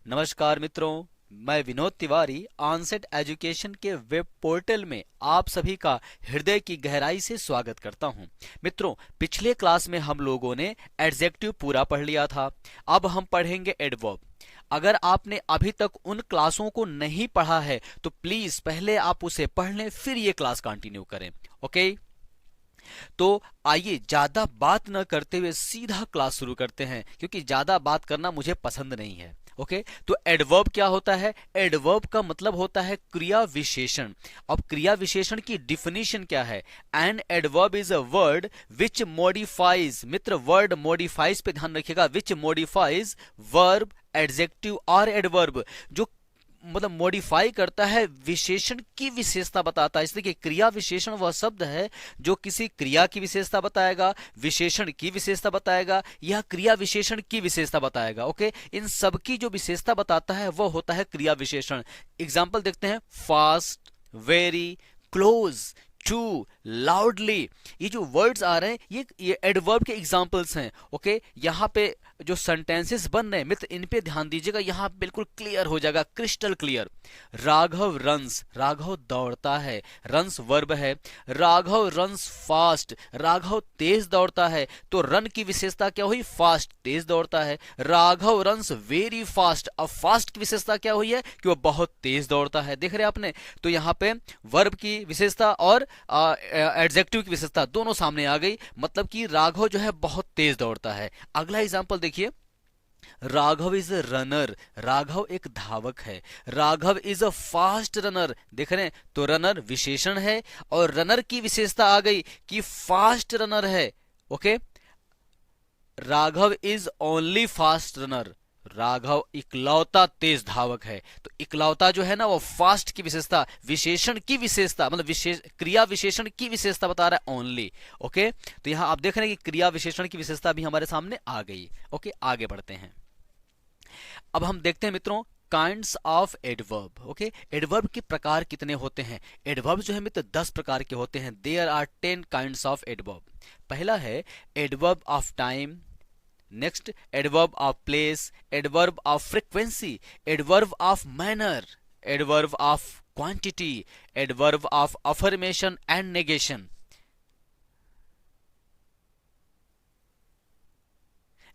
नमस्कार मित्रों, मैं विनोद तिवारी ऑनसेट एजुकेशन के वेब पोर्टल में आप सभी का हृदय की गहराई से स्वागत करता हूं। मित्रों, पिछले क्लास में हम लोगों ने एडजेक्टिव पूरा पढ़ लिया था। अब हम पढ़ेंगे एडवर्ब। अगर आपने अभी तक उन क्लासों को नहीं पढ़ा है तो प्लीज पहले आप उसे पढ़ लें, फिर ये क्लास कंटिन्यू करें। ओके, तो आइए ज्यादा बात न करते हुए सीधा क्लास शुरू करते हैं, क्योंकि ज्यादा बात करना मुझे पसंद नहीं है। ओके, तो एडवर्ब क्या होता है? एडवर्ब का मतलब होता है क्रिया विशेषण। अब क्रिया विशेषण की डिफिनीशन क्या है? An adverb is a word which modifies, Mitra word modifies पे ध्यान रखिएगा, विच मॉडिफाइज वर्ब, एडजेक्टिव और एडवर्ब, जो मतलब मॉडिफाई करता है, विशेषण की विशेषता बताता है। इसलिए कि क्रिया विशेषण वह शब्द है जो किसी क्रिया की विशेषता बताएगा, विशेषण की विशेषता बताएगा या क्रिया विशेषण की विशेषता बताएगा। ओके, इन सब की जो विशेषता बताता है वह होता है क्रिया विशेषण। एग्जाम्पल देखते हैं, fast, very, close, to, loudly. ये जो वर्ड्स आ रहे हैं ये एडवर्ब के एग्जाम्पल्स हैं। ओके, यहाँ पे जो सेंटेंसेस बन रहे हैं मित्र, इन पे ध्यान दीजिएगा, यहाँ बिल्कुल क्लियर हो जाएगा, crystal clear. Raghav runs, Raghav दौड़ता है, रन्स वर्ब है। राघव रन्स फास्ट, राघव तेज दौड़ता है, तो रन की विशेषता क्या हुई? फास्ट, तेज दौड़ता है। राघव रन्स वेरी फास्ट, अब फास्ट की विशेषता क्या हुई है? कि वह बहुत तेज दौड़ता है। देख रहे आपने, तो यहाँ पे वर्ब की विशेषता और एडजेक्टिव की विशेषता दोनों सामने आ गई, मतलब कि राघव जो है बहुत तेज दौड़ता है। अगला एग्जांपल देखिए, Raghav is a runner, Raghav एक धावक है। Raghav is a fast runner, देख रहे हैं, तो रनर विशेषण है और रनर की विशेषता आ गई कि फास्ट रनर है। Okay, Raghav is only fast runner, Raghav इकलौता तेज धावक है। तो इकलौता जो है ना, वो फास्ट की विशेषता, विशेषण की विशेषता, मतलब क्रिया विशेषण की विशेषता बता रहा है, ओनली। ओके, तो यहां आप देख रहे हैं कि क्रिया विशेषण की विशेषता भी हमारे सामने आ गई। ओके, आगे बढ़ते हैं। अब हम देखते हैं मित्रों, kinds of adverb. Okay, adverb के प्रकार कितने होते हैं? एडवर्ब जो है मित्र 10 प्रकार के होते हैं। There are 10 kinds of adverb. पहला है adverb of time, next adverb of place, adverb of frequency, adverb of manner, adverb of quantity, adverb of affirmation and negation.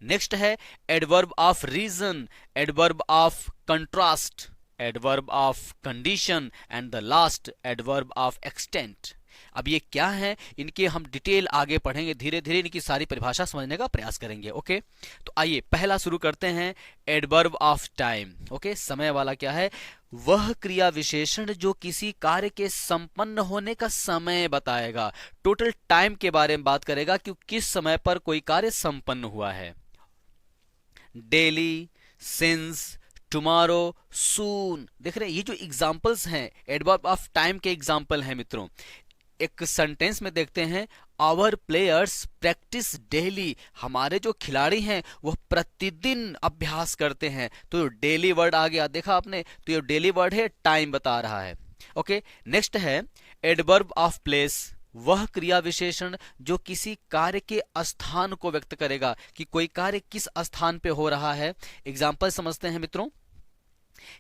Next है adverb of reason, adverb of contrast, adverb of condition and the last adverb of extent. अब ये क्या है, इनके हम detail आगे पढ़ेंगे, धीरे धीरे इनकी सारी परिभाषा समझने का प्रयास करेंगे। ओके, तो आइए पहला शुरू करते हैं, एडवर्ब ऑफ टाइम। ओके, समय वाला क्या है? वह क्रिया विशेषण जो किसी कार्य के संपन्न होने का समय बताएगा, टोटल टाइम के बारे में बात करेगा कि किस समय पर कोई कार्य संपन्न हुआ है। डेली, सिंस, टुमारो, सून, देख रहे हैं, ये जो एग्जांपल्स हैं एडवर्ब ऑफ टाइम के एग्जांपल हैं मित्रों। एक सेंटेंस में देखते हैं, आवर प्लेयर्स प्रैक्टिस डेली, हमारे जो खिलाड़ी हैं वह प्रतिदिन अभ्यास करते हैं। तो डेली वर्ड आ गया, देखा आपने, तो ये डेली वर्ड है, टाइम बता रहा है। ओके, नेक्स्ट है एडवर्ब ऑफ प्लेस, वह क्रिया विशेषण जो किसी कार्य के स्थान को व्यक्त करेगा कि कोई कार्य किस स्थान पे हो रहा है। एग्जाम्पल समझते हैं मित्रों,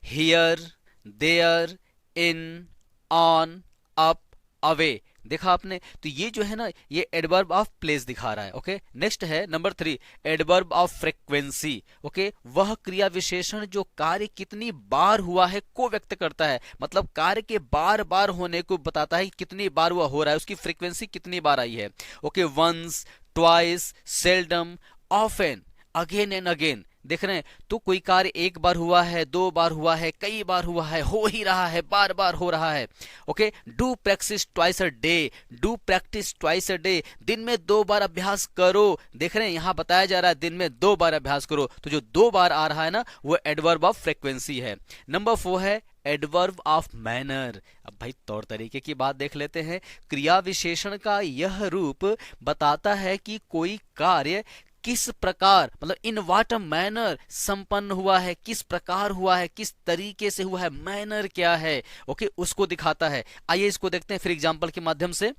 here, there, in, on, up, away, देखा आपने, तो ये जो है ना, ये एडवर्ब ऑफ प्लेस दिखा रहा है। ओके, नेक्स्ट है number 3, adverb of frequency. Okay, वह क्रिया विशेषण जो कार्य कितनी बार हुआ है को व्यक्त करता है, मतलब कार्य के बार बार होने को बताता है कि कितनी बार वह हो रहा है, उसकी फ्रीक्वेंसी कितनी बार आई है। Okay, once, twice, seldom, often, again and again, देख रहे हैं, तो कोई कार्य एक बार हुआ है, दो बार हुआ है, कई बार हुआ है, हो ही रहा है, बार बार हो रहा है। Okay, do practice twice a day, do practice twice a day, दिन में 2 बार अभ्यास करो। देख रहे हैं, यहां बताया जा रहा है दिन में 2 बार अभ्यास करो, तो जो 2 बार आ रहा है ना, वो एडवर्ब ऑफ फ्रीक्वेंसी है। नंबर 4 है एडवर्ब ऑफ मैनर। अब भाई तौर तरीके की बात देख लेते हैं। क्रिया विशेषण का यह रूप बताता है कि कोई कार्य किस प्रकार, मतलब इन व्हाट अ मैनर संपन्न हुआ है, किस प्रकार हुआ है, किस तरीके से हुआ है, मैनर क्या है। ओके, उसको दिखाता है। आइए इसको देखते हैं फिर एग्जांपल के माध्यम से।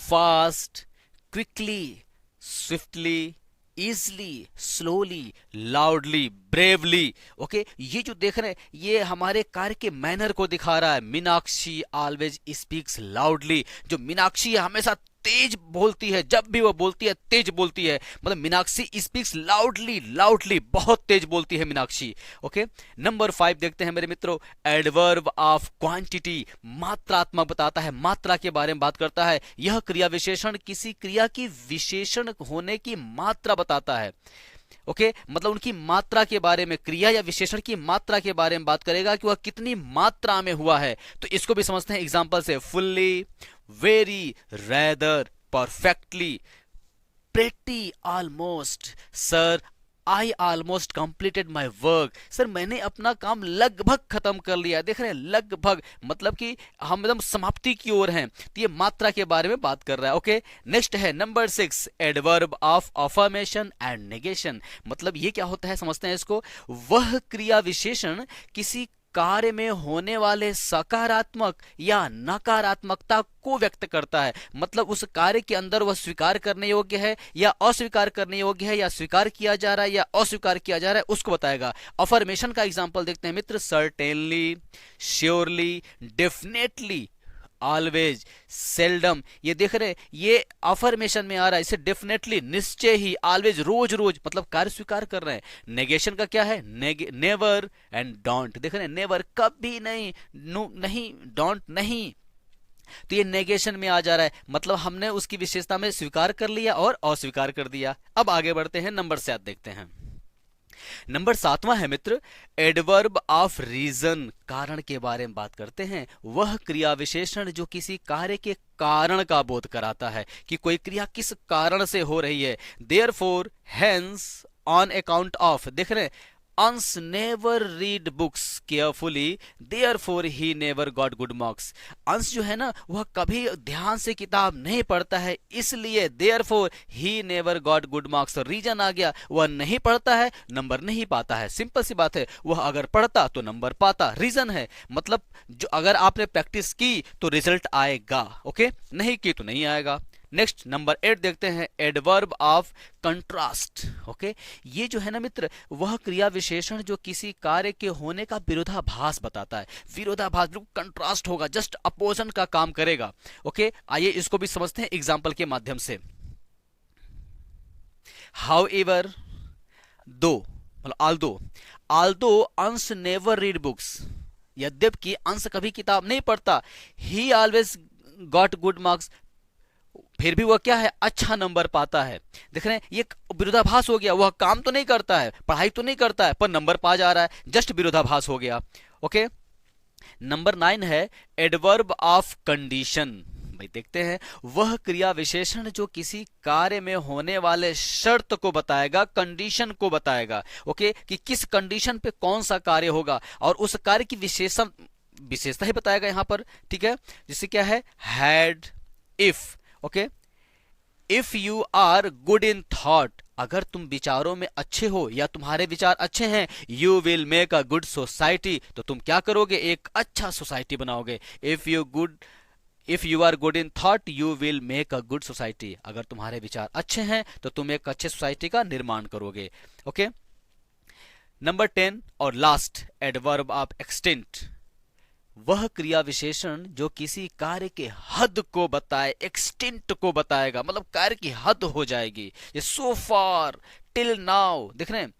Fast, quickly, swiftly, easily, slowly, loudly, bravely. Okay, ये जो देख रहे हैं ये हमारे कार्य के मैनर को दिखा रहा है. Meenakshi always speaks loudly. जो मीनाक्षी है हमेशा तेज बोलती है, जब भी वो बोलती है तेज बोलती है. मतलब मीनाक्षी स्पीक्स लाउडली, लाउडली, बहुत तेज बोलती है मीनाक्षी. ओके, नंबर 5 देखते हैं मेरे मित्रों. एडवर्ब ऑफ क्वांटिटी, मात्रात्मक बताता है, मात्रा के बारे में बात करता है. यह क्रिया विशेषण किसी क्रिया की विशेषण होने की मात्रा बताता है. ओके, मतलब उनकी मात्रा के बारे में, क्रिया या विशेषण की मात्रा के बारे में बात करेगा कि वह कितनी मात्रा में हुआ है. तो इसको भी समझते हैं एग्जांपल से. Fully, very, rather, perfectly, pretty, almost. Sir I almost completed my work. Sir मैंने अपना काम लगभग खत्म कर लिया. देख रहे हैं, लगभग मतलब कि हम एकदम समाप्ति की ओर हैं. तो ये मात्रा के बारे में बात कर रहा है. ओके, नेक्स्ट है number 6, adverb of affirmation and negation. मतलब ये क्या होता है समझते हैं इसको. वह क्रिया विशेषण किसी कार्य में होने वाले सकारात्मक या नकारात्मकता को व्यक्त करता है. मतलब उस कार्य के अंदर वह स्वीकार करने योग्य है या अस्वीकार करने योग्य है, या स्वीकार किया जा रहा है या अस्वीकार किया जा रहा है, उसको बताएगा. अफर्मेशन का एग्जांपल देखते हैं मित्र. Certainly, surely, definitely, always, seldom. ये देख रहे हैं ये अफर्मेशन में आ रहा है. इसे डेफिनेटली, निश्चय ही, ऑलवेज, रोज रोज, मतलब कार्य स्वीकार कर रहे हैं. नेगेशन का क्या है. Never and don't. देख रहे हैं, नेवर कभी नहीं, नो नहीं, डोंट नहीं. तो ये नेगेशन में आ जा रहा है. मतलब हमने उसकी विशेषता में स्वीकार कर लिया और अस्वीकार कर दिया. अब आगे बढ़ते हैं, नंबर 7 देखते हैं. नंबर 7वां है मित्र, एडवर्ब ऑफ रीजन, कारण के बारे में बात करते हैं. वह क्रिया विशेषण जो किसी कार्य के कारण का बोध कराता है कि कोई क्रिया किस कारण से हो रही है. Therefore, hence, on account of. देख रहे हैं, अंश never read books carefully, therefore he never got good marks. अंश जो है ना वह कभी ध्यान से किताब नहीं पढ़ता है, इसलिए therefore he never got good marks. Reason आ गया, वह नहीं पढ़ता है, नंबर नहीं पाता है. सिंपल सी बात है. वह अगर पढ़ता तो नंबर पाता. रीजन है, मतलब जो अगर आपने प्रैक्टिस की तो रिजल्ट आएगा. ओके, नहीं की तो नहीं आएगा. नेक्स्ट नंबर 8 देखते हैं, एडवर्ब ऑफ कंट्रास्ट. ओके, ये जो है ना मित्र वह क्रिया विशेषण जो किसी कार्य के होने का विरोधाभास बताता है. विरोधाभास, बिल्कुल कंट्रास्ट होगा, जस्ट अपोजन का काम करेगा. ओके, आइए इसको भी समझते हैं एग्जांपल के माध्यम से. हाउएवर, दो, मतलब आल्दो अंश नेवर रीड बुक्स, यद्यपि अंश कभी किताब नहीं पढ़ता. ही ऑलवेज गॉट गुड मार्क्स, फिर भी वह क्या है, अच्छा नंबर पाता है. देख रहे हैं, ये विरोधाभास हो गया. वह काम तो नहीं करता है, पढ़ाई तो नहीं करता है, पर नंबर पा जा रहा है. जस्ट विरोधाभास हो गया. ओके, नंबर 9 है एडवर्ब ऑफ कंडीशन. भाई देखते हैं, वह क्रिया विशेषण जो किसी कार्य में होने वाले शर्त को बताएगा, कंडीशन को बताएगा. ओके, कि किस कंडीशन पे कौन सा कार्य होगा और उस कार्य की विशेषता ही बताएगा यहां पर. ठीक है, जिससे क्या है, had, if. Okay, if you are good in thought, अगर तुम विचारों में अच्छे हो या तुम्हारे विचार अच्छे हैं, you will make a good society, तो तुम क्या करोगे, एक अच्छा सोसाइटी बनाओगे. If you are good in thought you will make a good society, अगर तुम्हारे विचार अच्छे हैं तो तुम एक अच्छे सोसाइटी का निर्माण करोगे. ओके, नंबर 10 और लास्ट, एडवर्ब ऑफ एक्सटेंट. वह क्रिया विशेषण जो किसी कार्य के हद को बताए, एक्सटेंट को बताएगा, मतलब कार्य की हद हो जाएगी. ये सो फार, टिल नाउ. देख रहे हैं,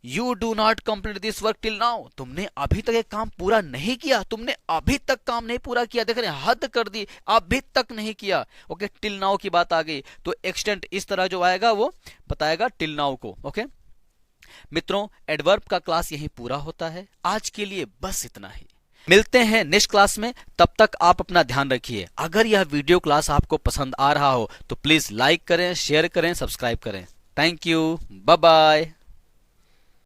you do not complete this work till now, तुमने अभी तक एक काम पूरा नहीं किया, तुमने अभी तक काम नहीं पूरा किया. देख रहे हैं, हद कर दी, अभी तक नहीं किया. ओके, टिल नाउ की बात आ गई, तो एक्सटेंट इस तरह जो आएगा वो बताएगा टिल नाउ को. ओके मित्रों, एडवर्ब का क्लास यही पूरा होता है. आज के लिए बस इतना ही. मिलते हैं नेक्स्ट क्लास में, तब तक आप अपना ध्यान रखिए. अगर यह वीडियो क्लास आपको पसंद आ रहा हो तो प्लीज लाइक करें, शेयर करें, सब्सक्राइब करें. Thank you, bye bye.